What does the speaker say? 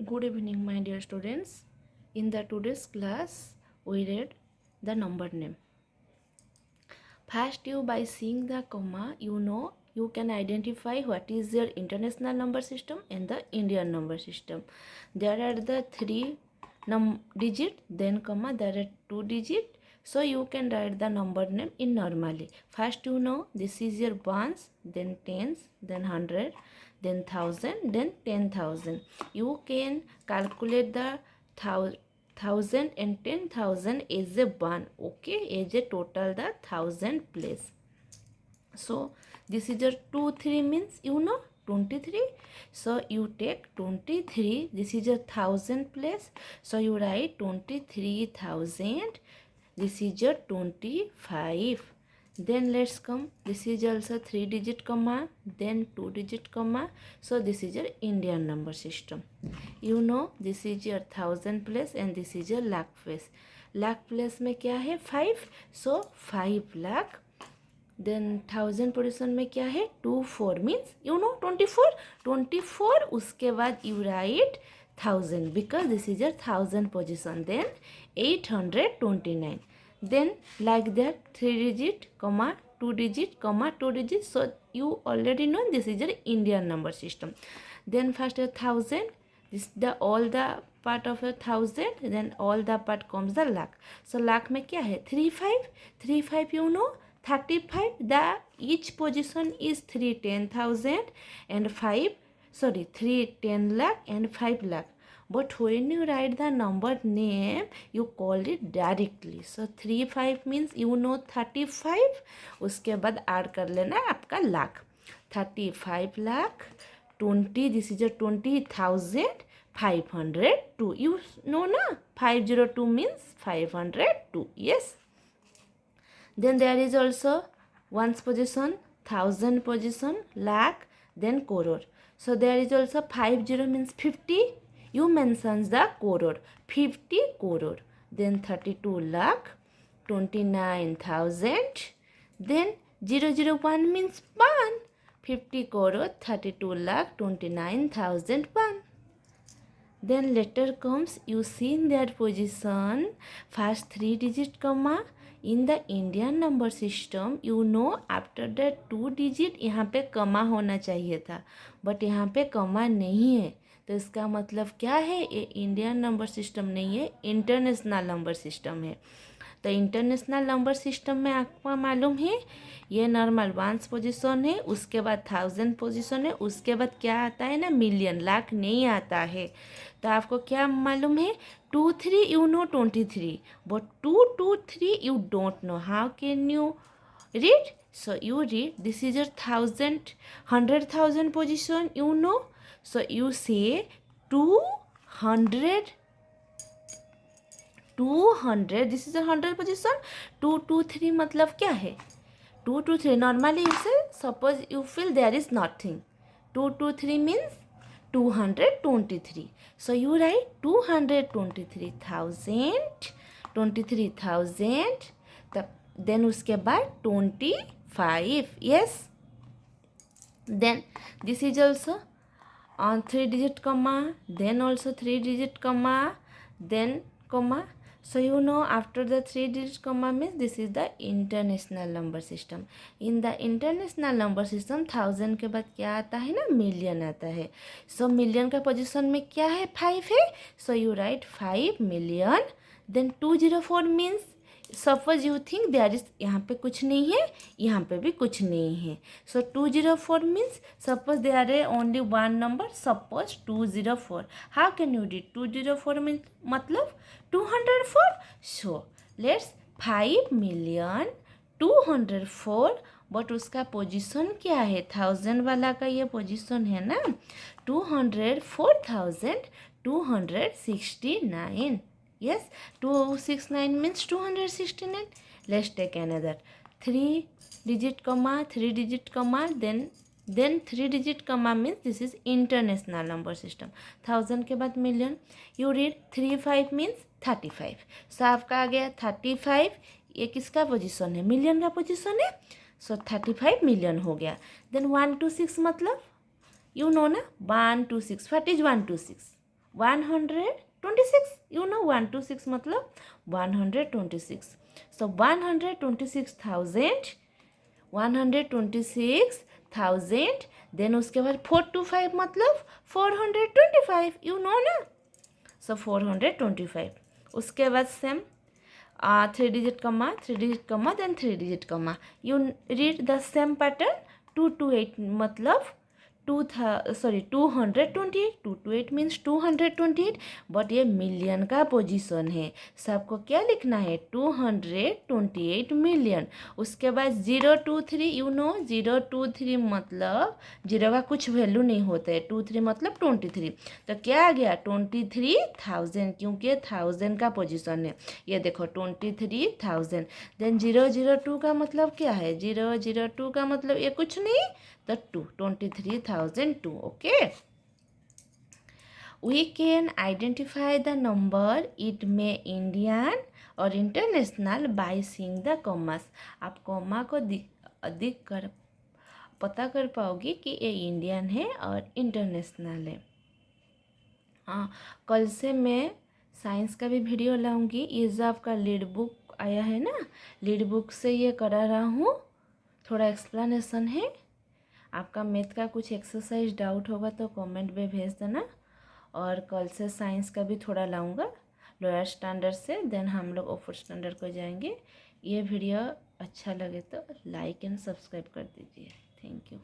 Good evening, my dear students. In the today's class, we read the number name. First, you by seeing the comma, you can identify what is your international number system and the Indian number system. There are the three digit, then comma, there are 2 digit. So you can write the number name in normally. First, this is your ones, then tens, then hundred, then thousand, then 10,000. You can calculate the thousand and 10,000 as a one, okay, as a total the thousand place. So this is your 2 3 means 23. So you take 23, this is your thousand place, so you write 23,000. This is your 25. Then let's come, this is also 3 digit comma, then 2 digit comma. So this is your Indian number system. This is your thousand place and this is your lakh place. Lakh place में क्या है 5, so 5 lakh. Then thousand position में क्या है 24 means 24 उसके बाद you write 1000 because this is your thousand position. Then 829. Then like that 3 digit comma 2 digit comma 2 digit. So you already know this is your Indian number system. Then first your 1000, this the all the part of a 1000, then all the part comes the lakh. So lakh में क्या है 35 35, the each position is 3 10,000 and 3 10 lakh and 5 lakh. But when you write the number name, you call it directly. So 35 means 35, उसके बाद add कर लेना है आपका lakh. 35 lakh 20, this is a 20,502. You know na 502 means 502. Yes. Then there is also ones position, thousand position, lakh, then crore. So there is also 50 means 50. You mentions the crore, 50 crore. Then 32 lakh, 29,000. Then 001 means 1. 50 crore, 32 lakh, 29,001. Then later comes, you see in that position, first 3 digit comma. In the Indian number system, after that 2 digit यहाँ पे कमा होना चाहिए था, but यहाँ पे कमा नहीं है. तो इसका मतलब क्या है, ये इंडियन नंबर सिस्टम नहीं है, इंटरनेशनल नंबर सिस्टम है. तो इंटरनेशनल नंबर सिस्टम में आपको मालूम है ये नॉर्मल वंस पोजीशन है, उसके बाद थाउजेंड पोजीशन है, उसके बाद क्या आता है ना मिलियन, लाख नहीं आता है. तो आपको क्या मालूम है 2 3 you know 23, but 2 2 3 you don't know. How can you read? So you read, this is your 100,000 position, so you say 200, this is a 100 position. 2 2 3 मतलब क्या है 2 2 3. Normally you say, suppose you feel there is nothing, 2 2 3 means 223. So you write 223,000. Then उसके बाद 25. Yes. Then this is also on 3 digit comma, then also 3 digit comma, then comma. So after the 3 digit comma means this is the international number system. In the international number system 1000 के बाद क्या आता है ना million आता है. So million का position में क्या है 5 है. So you write 5 million. Then 204 means suppose you think there is, यहाँ पे कुछ नहीं है, यहाँ पे भी कुछ नहीं है. सो 204 मीन्स सपोज देयर है only one number, suppose 204. How can you read 204 means मतलब 204. So let's 5,204,000. बट उसका पोजीशन क्या है 1000 वाला का ये पोजीशन है ना 204,269. Yes, 269 means 269. Let's take another 3 digit comma, 3 digit comma, then 3 digit comma means this is international number system. 1000 के बाद million. You read 35 means 35. So आपका आ गया 35. ये किसका पोजीशन है मिलियन का पोजीशन है. So 35 million हो गया. Then 126 मतलब you know ना 126. What is 126? 126, you know 126 मतलब 126. So 126,000 देन उसके बाद 425 मतलब 425, यू नो ना. सो 425. उसके बाद same 3 digit comma, 3 digit comma, then 3 digit comma. You read the same pattern. 228 मतलब 228. 228 मीन्स 228, बट ये मिलियन का पोजीशन है. सबको क्या लिखना है? 228 मिलियन. उसके बाद 023, यू नो 023 मतलब जीरो का कुछ वैल्यू नहीं होता है. 23 मतलब 23. तो क्या आ गया? 23,000, क्योंकि 1000 का पोजीशन है. ये देखो 23,000. देन 002 का मतलब क्या है? 002 का मतलब ये कुछ नहीं तो 23,002. Okay. We can identify the number, it may Indian और international by seeing the commas. आप कॉमा को अधिक कर पता कर पाओगे कि ये इंडियन है और इंटरनेशनल है. हाँ, कल से मैं साइंस का भी वीडियो लाऊंगी. ये जो आपका लीड बुक आया है ना, लीड बुक से ये करा रहा हूँ. थोड़ा एक्सप्लेनेशन है. आपका मैथ का कुछ एक्सरसाइज डाउट होगा तो कमेंट में भेज देना. और कल से साइंस का भी थोड़ा लाऊंगा लोअर स्टैंडर्ड से, देन हम लोग अपर स्टैंडर्ड को जाएंगे. ये वीडियो अच्छा लगे तो लाइक एंड सब्सक्राइब कर दीजिए. Thank you.